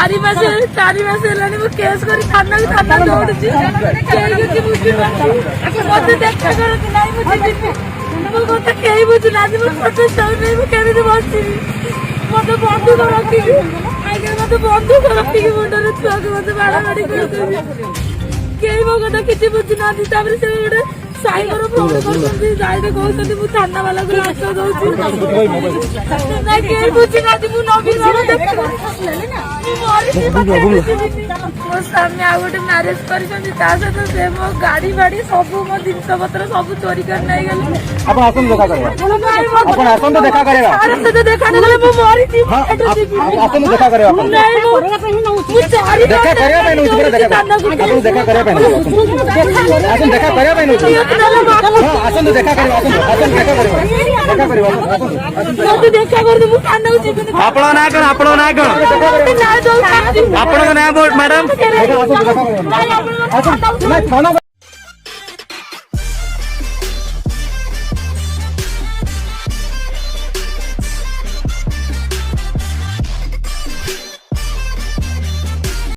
चारि मास हेलानी मु केस करी थाना भी थाना दौड़ुची केही बुझी मत देखा करती नाई मु जीवी मो कथा केही बुझी ना मु छोट छुआ नहीं मु केमी बसिबी मत बंधुक रखिकी आगे मत बंधुक रखिकी मुंडे छुआ को मत बाड़ा बाड़ी करते केही मो कथा किसी बुझी ना से गोटे साइबर फोन करते जाइए कहते मुझे थाना वाला को लाच दौर बुझी ना मु नवीन मो सामने आ गोटे मैरेज कर सहित से मो गाड़ी बाड़ी सब मो जिनस पत्र सब चोरी कर नहीं गले देखा नहीं मु मरी देखा कर मैडम